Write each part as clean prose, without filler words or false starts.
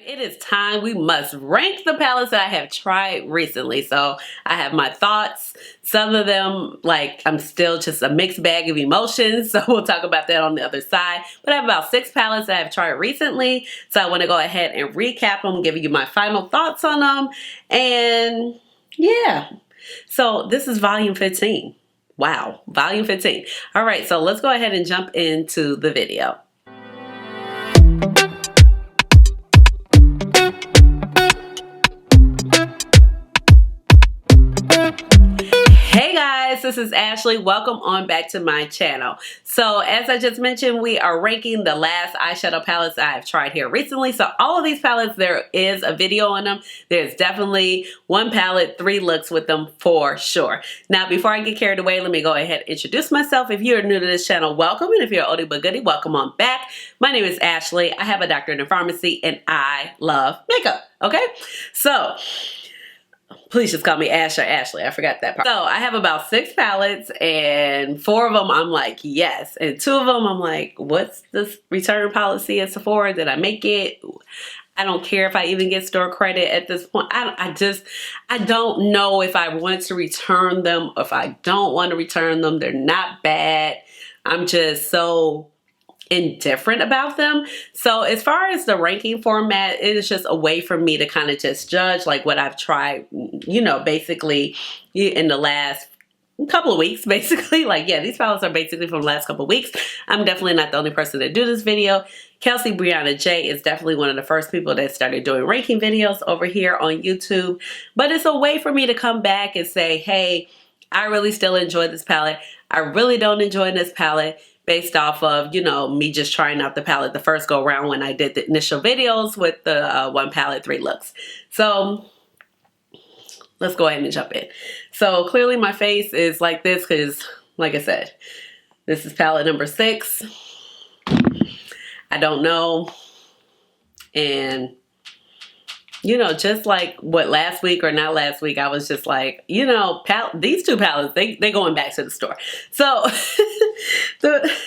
It is time. We must rank the palettes that I have tried recently. So I have my thoughts. Some of them, like, I'm still just a mixed bag of emotions. So we'll talk about that on the other side. But I have about 6 palettes that I have tried recently. So I want to go ahead and recap them, giving you my final thoughts on them. And yeah, so this is volume 15. Wow, volume 15. All right, so let's go ahead and jump into the video. Hey guys, this is Ashley. Welcome on back to my channel. So as I just mentioned, we are ranking the last eyeshadow palettes I've tried here recently. So all of these palettes, there is a video on them. There's definitely 1 palette, 3 looks with them for sure. Now, before I get carried away, let me go ahead and introduce myself. If you're new to this channel, welcome. And if you're oldie but goodie, welcome on back. My name is Ashley. I have a doctorate in pharmacy and I love makeup. Okay, so please just call me Ash or Ashley. I forgot that part. So I have about 6 palettes and 4 of them I'm like, yes. And 2 of them I'm like, what's this return policy at Sephora? Did I make it? I don't care if I even get store credit at this point. I don't know if I want to return them or if I don't want to return them. They're not bad. I'm just so indifferent about them. So as far as the ranking format, it is just a way for me to kind of just judge like what I've tried, you know, basically in the last couple of weeks, basically. Like, yeah, these palettes are basically from the last couple of weeks. I'm definitely not the only person to do this video. Kelsey Brianna J is definitely one of the first people that started doing ranking videos over here on YouTube. But it's a way for me to come back and say, hey, I really still enjoy this palette. I really don't enjoy this palette, based off of, you know, me just trying out the palette the first go around when I did the initial videos with the 1 palette, 3 looks. So let's go ahead and jump in. So clearly my face is like this because, like I said, this is palette number 6. I don't know. And you know, just like what last week or not last week, I was just like, you know, these 2 palettes, they going back to the store. So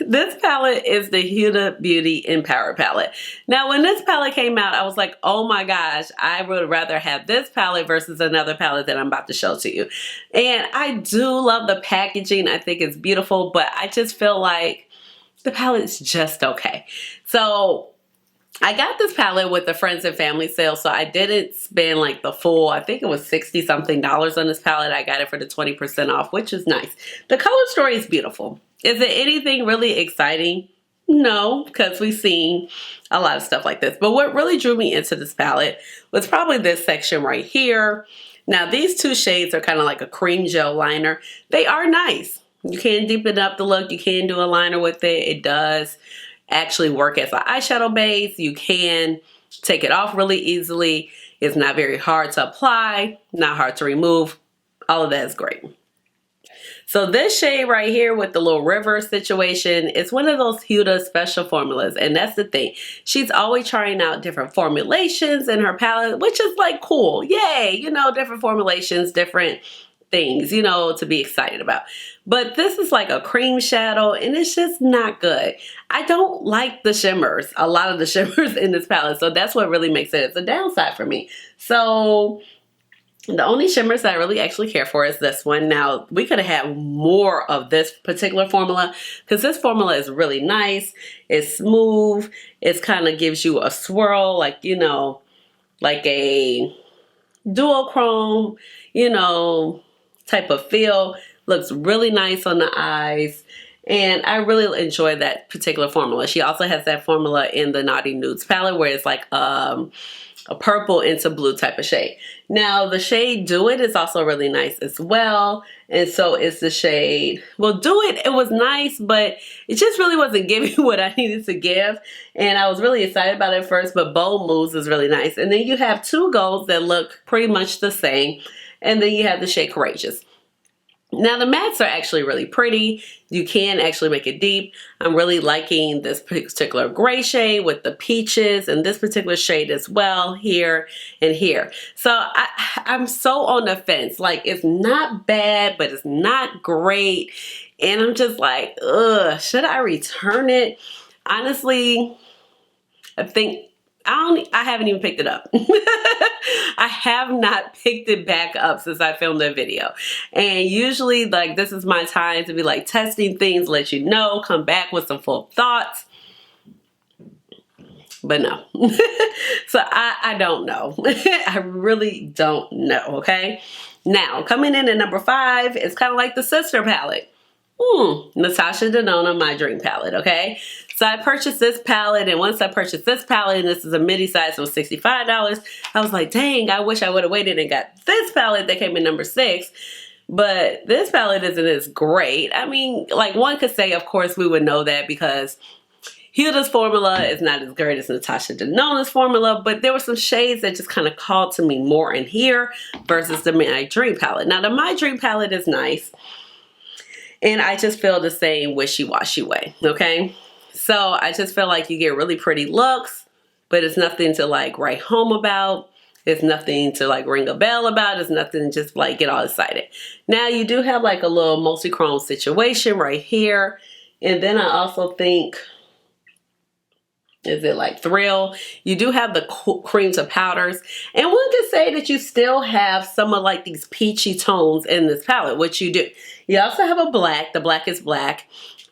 this palette is the Huda Beauty Empower palette. Now, when this palette came out, I was like, oh my gosh, I would rather have this palette versus another palette that I'm about to show to you. And I do love the packaging. I think it's beautiful, but I just feel like the palette's just okay. So I got this palette with the friends and family sale, so I didn't spend like the full, I think it was 60 something dollars on this palette. I got it for the 20% off, which is nice. The color story is beautiful. Is it anything really exciting? No, because we've seen a lot of stuff like this. But what really drew me into this palette was probably this section right here. Now, these 2 shades are kind of like a cream gel liner. They are nice. You can deepen up the look. You can do a liner with it. It does actually work as an eyeshadow base. You can take it off really easily. It's not very hard to apply, not hard to remove. All of that is great. So this shade right here with the little river situation is one of those Huda special formulas. And that's the thing. She's always trying out different formulations in her palette, which is like cool. Yay, you know, different formulations, different things, you know, to be excited about. But this is like a cream shadow and it's just not good. I don't like the shimmers, a lot of the shimmers in this palette. So that's what really makes it. It's a downside for me. So the only shimmers that I really actually care for is this one. Now, we could have had more of this particular formula because this formula is really nice. It's smooth. It kind of gives you a swirl, like, you know, like a duochrome, you know, type of feel. Looks really nice on the eyes. And I really enjoy that particular formula. She also has that formula in the Naughty Nudes palette where it's like a purple into blue type of shade. Now the shade Do It is also really nice as well. And so is the shade, well, Do It, it was nice, but it just really wasn't giving what I needed to give. And I was really excited about it first, but Bold Moves is really nice. And then you have 2 golds that look pretty much the same. And then you have the shade Courageous. Now the mattes are actually really pretty. You can actually make it deep. I'm really liking this particular gray shade with the peaches and this particular shade as well here and here. So I'm so on the fence. Like, it's not bad, but it's not great. And I'm just like, ugh, should I return it? Honestly, I think I haven't even picked it up. I have not picked it back up since I filmed that video. And usually like this is my time to be like testing things, let you know, come back with some full thoughts. But no. So I don't know. I really don't know, okay? Now, coming in at number 5, it's kind of like the sister palette. Natasha Denona, my dream palette, okay? So I purchased this palette, and once I purchased this palette, and this is a midi size, so it was $65, I was like, dang, I wish I would have waited and got this palette that came in number 6. But this palette isn't as great. I mean, like one could say, of course, we would know that because Huda's formula is not as great as Natasha Denona's formula, but there were some shades that just kind of called to me more in here versus the My Dream palette. Now, the My Dream palette is nice, and I just feel the same wishy-washy way, okay? So I just feel like you get really pretty looks, but it's nothing to like write home about. It's nothing to like ring a bell about. It's nothing to just like get all excited. Now you do have like a little multi-chrome situation right here. And then I also think, is it like Thrill? You do have the cream to powders. And one could say that you still have some of like these peachy tones in this palette, which you do. You also have a black. The black is black.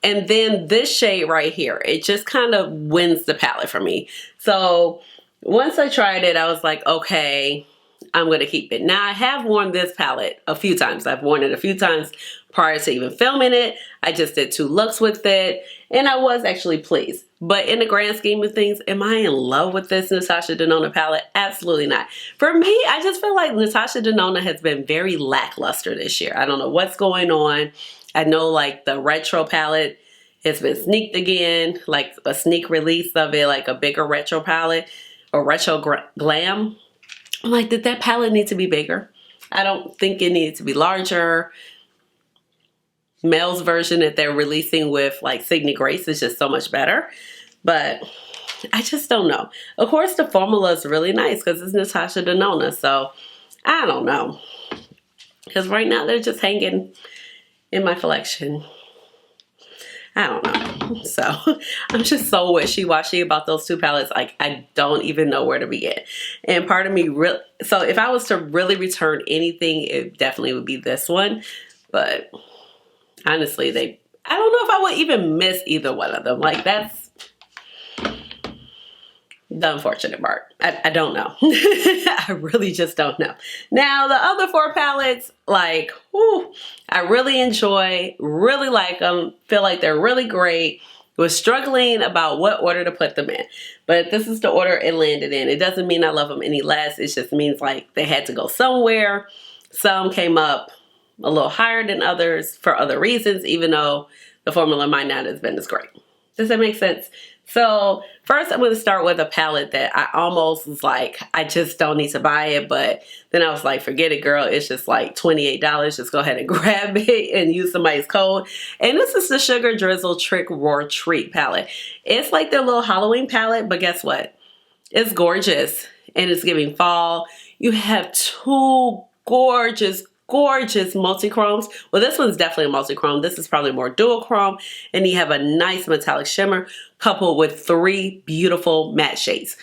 And then this shade right here, it just kind of wins the palette for me. So once I tried it, I was like, okay, I'm going to keep it. Now I have worn this palette a few times. I've worn it a few times prior to even filming it. I just did 2 looks with it and I was actually pleased. But in the grand scheme of things, am I in love with this Natasha Denona palette? Absolutely not. For me, I just feel like Natasha Denona has been very lackluster this year. I don't know what's going on. I know like the retro palette has been sneaked again, like a sneak release of it, like a bigger retro palette or retro glam. I'm like, did that palette need to be bigger? I don't think it needed to be larger. Mel's version that they're releasing with like Signe Grace is just so much better. But I just don't know. Of course, the formula is really nice because it's Natasha Denona. So I don't know. Because right now they're just hanging in my collection. I don't know. So I'm just so wishy-washy about those 2 palettes. Like I don't even know where to begin. And part of me really, so if I was to really return anything, it definitely would be this one. But honestly, I don't know if I would even miss either one of them. Like that's the unfortunate part. I don't know. I really just don't know. Now the other 4 palettes, like, whew, I really enjoy, really like them, feel like they're really great. Was struggling about what order to put them in. But this is the order it landed in. It doesn't mean I love them any less. It just means like they had to go somewhere. Some came up a little higher than others for other reasons, even though the formula might not have been as great. Does that make sense? So first I'm going to start with a palette that I almost was like, I just don't need to buy it. But then I was like, forget it, girl. It's just like $28. Just go ahead and grab it and use somebody's code. And this is the Sugar Drizzle Trick Roar Treat palette. It's like their little Halloween palette, but guess what? It's gorgeous and it's giving fall. You have 2 gorgeous multi-chromes. Well, this one's definitely a multi-chrome. This is probably more dual chrome. And you have a nice metallic shimmer coupled with 3 beautiful matte shades.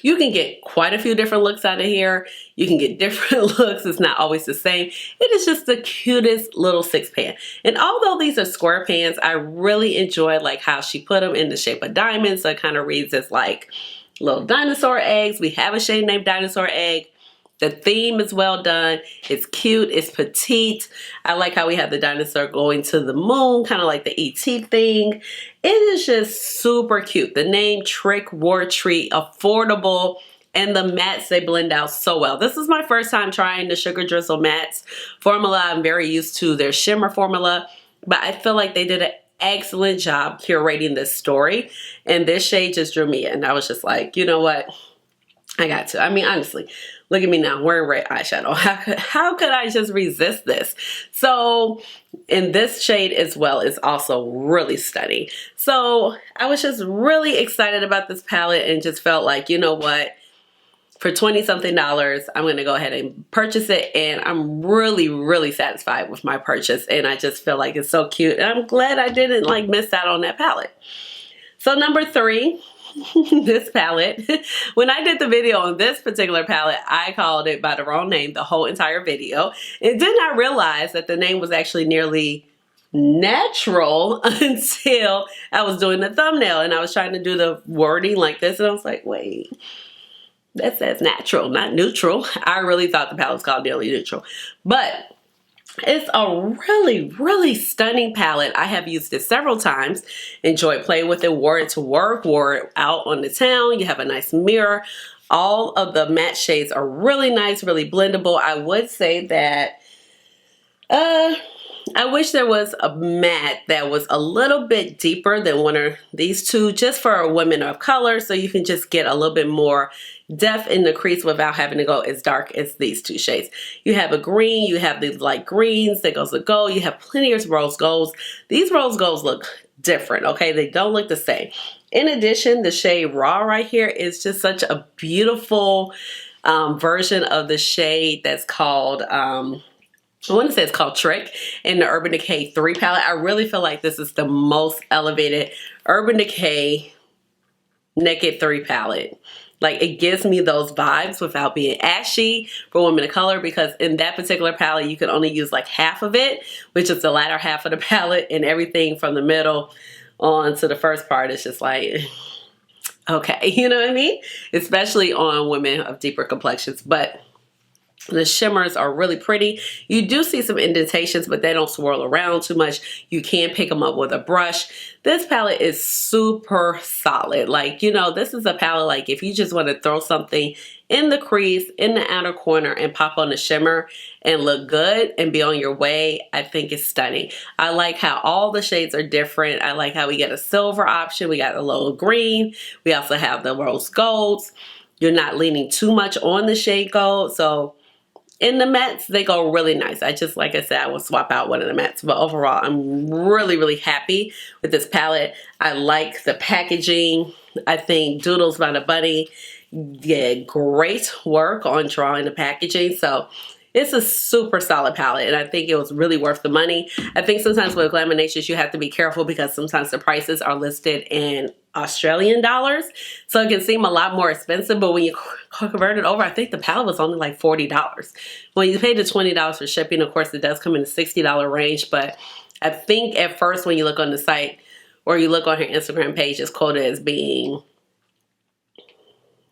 You can get quite a few different looks out of here. You can get different looks. It's not always the same. It is just the cutest little 6 pan. And although these are square pans, I really enjoy like how she put them in the shape of diamonds. So it kind of reads as like little dinosaur eggs. We have a shade named Dinosaur Egg. The theme is well done. It's cute. It's petite. I like how we have the dinosaur going to the moon, kind of like the ET thing. It is just super cute. The name Trick Roar Treat, affordable, and the mattes, they blend out so well. This is my first time trying the Sugar Drizzle mattes formula. I'm very used to their shimmer formula, but I feel like they did an excellent job curating this story. And this shade just drew me in. I was just like, you know what? I got to. I mean, honestly, look at me now wearing red eyeshadow. How could I just resist this? So, in this shade as well is also really stunning. So, I was just really excited about this palette and just felt like, you know what? For $20-something, I'm going to go ahead and purchase it. And I'm really, really satisfied with my purchase. And I just feel like it's so cute. And I'm glad I didn't like miss out on that palette. So, number 3. this palette. When I did the video on this particular palette, I called it by the wrong name the whole entire video and did not realize that the name was actually Nearly Natural until I was doing the thumbnail and I was trying to do the wording like this and I was like, wait, that says natural, not neutral. I really thought the palette was called Nearly Neutral, but it's a really stunning palette. I have used it several times, enjoyed playing with it, wore it to work, wore it out on the town. You have a nice mirror. All of the matte shades are really nice, really blendable. I would say that I wish there was a matte that was a little bit deeper than one of these two, just for women of color, so you can just get a little bit more depth in the crease without having to go as dark as these two shades. You have a green, you have these light greens that goes with gold, you have plenty of rose golds. These rose golds look different, okay? They don't look the same. In addition, the shade Raw right here is just such a beautiful version of the shade that's called I want to say it's called Trick in the Urban Decay 3 palette. I really feel like this is the most elevated Urban Decay Naked 3 palette. Like, it gives me those vibes without being ashy for women of color, because in that particular palette you can only use like half of it, which is the latter half of the palette, and everything from the middle on to the first part is just like, okay, you know what I mean? Especially on women of deeper complexions. But the shimmers are really pretty. You do see some indentations, but they don't swirl around too much. You can pick them up with a brush. This palette is super solid. Like, you know, this is a palette, like, if you just want to throw something in the crease, in the outer corner, and pop on the shimmer and look good and be on your way, I think it's stunning. I like how all the shades are different. I like how we get a silver option. We got a little green. We also have the rose golds. You're not leaning too much on the shade gold, so in the mattes, they go really nice. Like I said, I will swap out one of the mattes. But overall, I'm really happy with this palette. I like the packaging. I think Doodles by the Bunny did great work on drawing the packaging. So it's a super solid palette, and I think it was really worth the money. I think sometimes with Glaminatrix, you have to be careful because sometimes the prices are listed in Australian dollars. So it can seem a lot more expensive, but when you convert it over, I think the palette was only like $40. When you pay the $20 for shipping, of course, it does come in the $60 range, but I think at first when you look on the site or you look on her Instagram page, it's quoted as being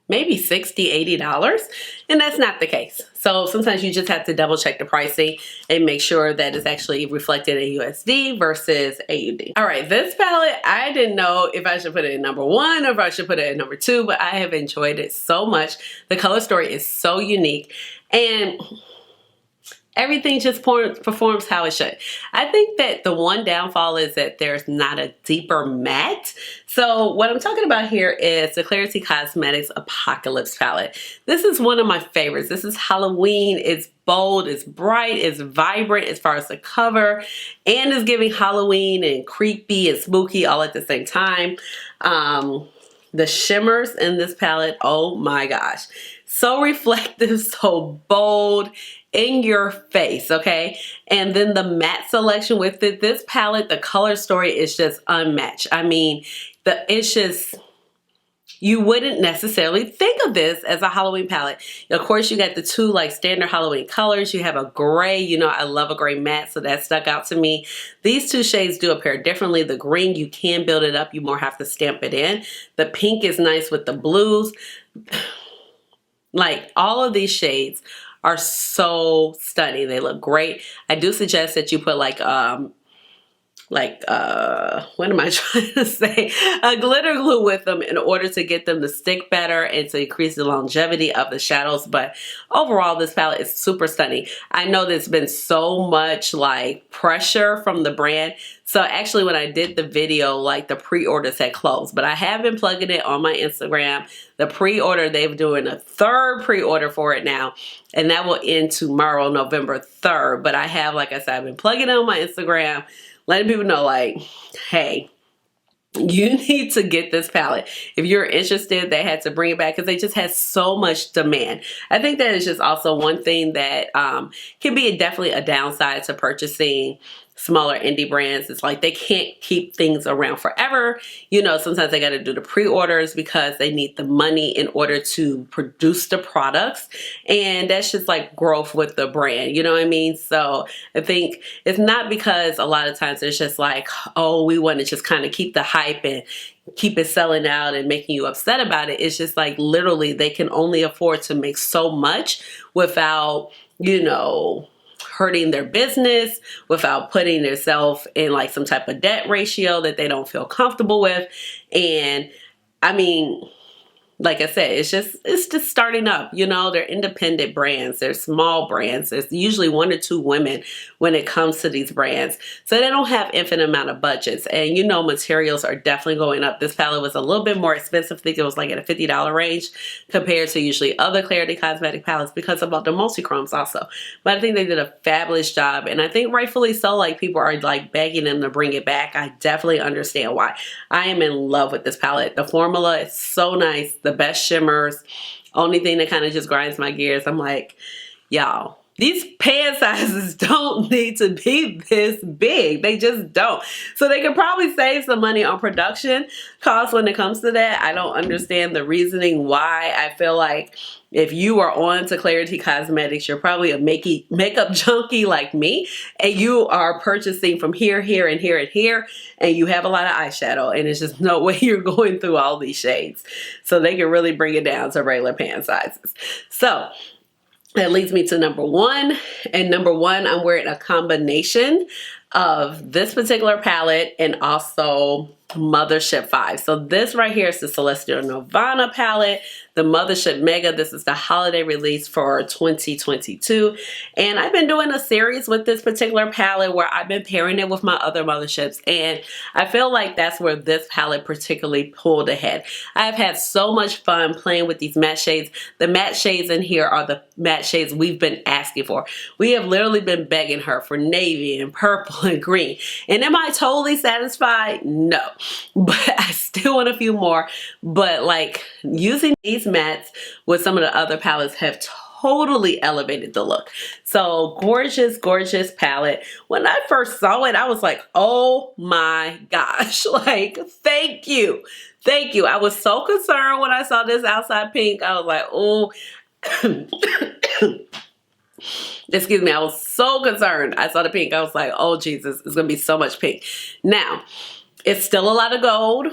maybe $60, $80, and that's not the case. So sometimes you just have to double check the pricing and make sure that it's actually reflected in USD versus AUD. All right, this palette, I didn't know if I should put it in number 1 or if I should put it in number 2, but I have enjoyed it so much. The color story is so unique, and everything just performs how it should. I think that the one downfall is that there's not a deeper matte. So what I'm talking about here is the Klarity Kosmetics Apocalypse palette. This is one of my favorites. This is Halloween. It's bold, it's bright, it's vibrant as far as the cover, and it's giving Halloween and creepy and spooky all at the same time. The shimmers in this palette, oh my gosh. So reflective, so bold, in your face, okay? And then the matte selection with it, this palette, the color story is just unmatched. I mean, it's just, you wouldn't necessarily think of this as a Halloween palette. Of course, you got the two like standard Halloween colors. You have a gray, you know, I love a gray matte, so that stuck out to me. These two shades do appear differently. The green, you can build it up. You more have to stamp it in. The pink is nice with the blues. Like, all of these shades are so stunning. They look great. I do suggest that you put what am I trying to say? A glitter glue with them in order to get them to stick better and to increase the longevity of the shadows. But overall, this palette is super stunning. I know there's been so much like pressure from the brand. So actually when I did the video, like the pre-orders had closed, but I have been plugging it on my Instagram. The pre-order, they're doing a 3rd pre-order for it now, and that will end tomorrow, November 3rd. But I have, like I said, I've been plugging it on my Instagram, letting people know, like, hey, you need to get this palette. If you're interested, they had to bring it back because they just had so much demand. I think that is just also one thing that can be definitely a downside to purchasing smaller indie brands, it's like they can't keep things around forever. You know, sometimes they got to do the pre-orders because they need the money in order to produce the products. And that's just like growth with the brand, you know what I mean? So I think it's not because a lot of times it's just like, oh, we want to just kind of keep the hype and keep it selling out and making you upset about it. It's just like literally they can only afford to make so much without, you know, hurting their business, without putting themselves in like some type of debt ratio that they don't feel comfortable with. And I mean, like I said, it's just starting up, you know, they're independent brands, they're small brands. There's usually 1 or 2 women when it comes to these brands. So they don't have infinite amount of budgets. And you know, materials are definitely going up. This palette was a little bit more expensive. I think it was like at a $50 range compared to usually other Klarity cosmetic palettes because of the multi-chromes also. But I think they did a fabulous job. And I think rightfully so, like people are like begging them to bring it back. I definitely understand why. I am in love with this palette. The formula is so nice. The best shimmers. Only thing that kind of just grinds my gears, I'm like, y'all, these pan sizes don't need to be this big. They just don't. So they could probably save some money on production costs when it comes to that. I don't understand the reasoning why. I feel like if you are on to Klarity Cosmetics, you're probably a makeup junkie like me, and you are purchasing from here, here, and here, and here, and you have a lot of eyeshadow, and it's just no way you're going through all these shades. So they can really bring it down to regular pan sizes. So that leads me to number 1. And number 1, I'm wearing a combination of this particular palette and also Mothership 5. So this right here is the Celestial Nirvana palette, the Mothership Mega. This is the holiday release for 2022. And I've been doing a series with this particular palette where I've been pairing it with my other Motherships. And I feel like that's where this palette particularly pulled ahead. I've had so much fun playing with these matte shades. The matte shades in here are the matte shades we've been asking for. We have literally been begging her for navy and purple and green. And am I totally satisfied? No. But I still want a few more. But like using these mattes with some of the other palettes have totally elevated the look. So gorgeous, gorgeous palette. When I first saw it, I was like, oh my gosh, like, thank you. Thank you. I was so concerned when I saw this outside pink. I was like, oh, excuse me. I was so concerned. I saw the pink. I was like, oh Jesus, it's going to be so much pink. Now, it's still a lot of gold.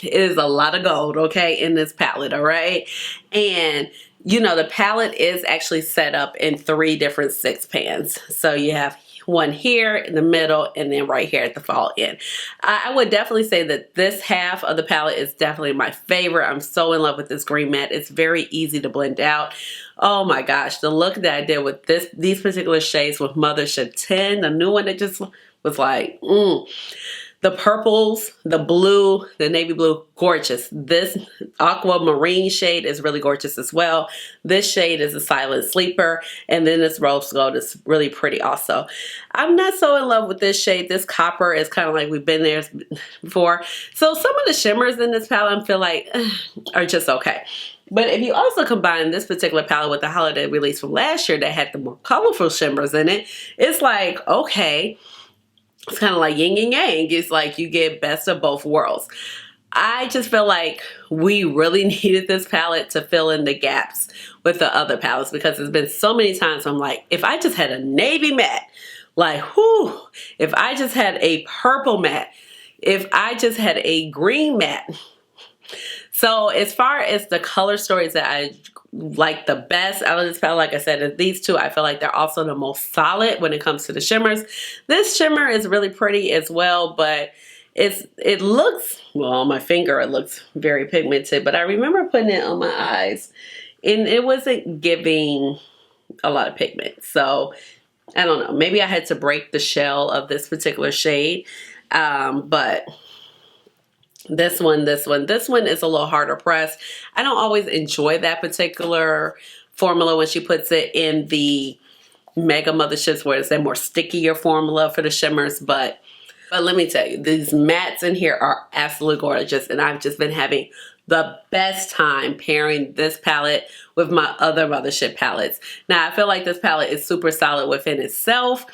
It is a lot of gold, okay, in this palette, all right? And, you know, the palette is actually set up in 3 different 6 pans. So you have one here in the middle and then right here at the fall end. I would definitely say that this half of the palette is definitely my favorite. I'm so in love with this green matte. It's very easy to blend out. Oh my gosh, the look that I did with these particular shades with Mothership 10, the new one that just was like, The purples, the blue, the navy blue, gorgeous. This aquamarine shade is really gorgeous as well. This shade is a silent sleeper. And then this rose gold is really pretty also. I'm not so in love with this shade. This copper is kind of like we've been there before. So some of the shimmers in this palette I feel like are just okay. But if you also combine this particular palette with the holiday release from last year that had the more colorful shimmers in it, it's like, okay. It's kind of like yin and yang. It's like you get best of both worlds. I just feel like we really needed this palette to fill in the gaps with the other palettes because there's been so many times I'm like, if I just had a navy matte, like, whew, if I just had a purple matte, if I just had a green matte. So as far as the color stories that I like the best out of this palette, like I said, these 2, I feel like they're also the most solid when it comes to the shimmers. This shimmer is really pretty as well, but it looks, well, on my finger it looks very pigmented, but I remember putting it on my eyes and it wasn't giving a lot of pigment. So I don't know, maybe I had to break the shell of this particular shade, but this one is a little harder pressed. I don't always enjoy that particular formula when she puts it in the Mega Motherships where it's a more stickier formula for the shimmers. But let me tell you, these mattes in here are absolutely gorgeous. And I've just been having the best time pairing this palette with my other Mothership palettes. Now, I feel like this palette is super solid within itself.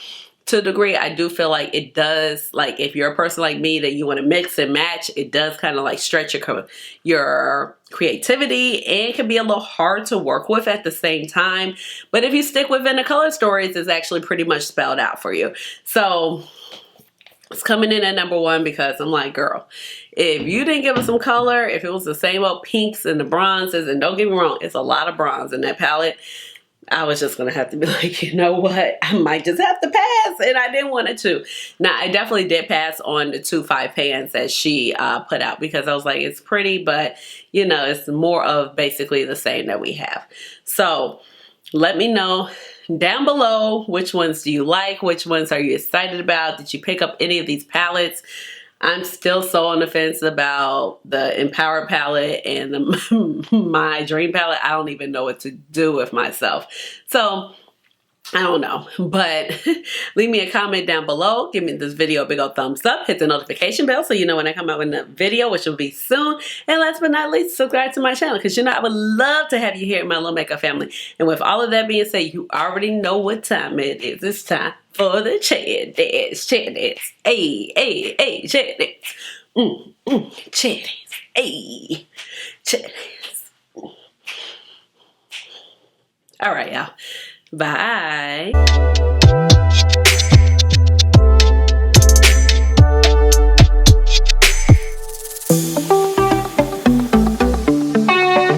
to a degree. I do feel like it does, like if you're a person like me that you want to mix and match, it does kind of like stretch your creativity and can be a little hard to work with at the same time. But if you stick within the color stories, it's actually pretty much spelled out for you. So it's coming in at number 1 because I'm like, girl, if you didn't give us some color, if it was the same old pinks and the bronzes, and don't get me wrong, it's a lot of bronze in that palette, I was just gonna have to be like, you know what, I might just have to pass, and I didn't want it to. Now, I definitely did pass on the 2.5 pans that she put out because I was like, it's pretty, but you know, it's more of basically the same that we have. So let me know down below, which ones do you like? Which ones are you excited about? Did you pick up any of these palettes? I'm still so on the fence about the Empower palette and the My Dream palette. I don't even know what to do with myself. So I don't know, but leave me a comment down below. Give me this video a big old thumbs up. Hit the notification bell so you know when I come out with a video, which will be soon. And last but not least, subscribe to my channel because you know I would love to have you here in my little makeup family. And with all of that being said, you already know what time it is. It's time for the chair dance. Chair dance. Hey, hey, hey, chair dance. Chair dance. Hey, chair dance. All right, y'all. Bye.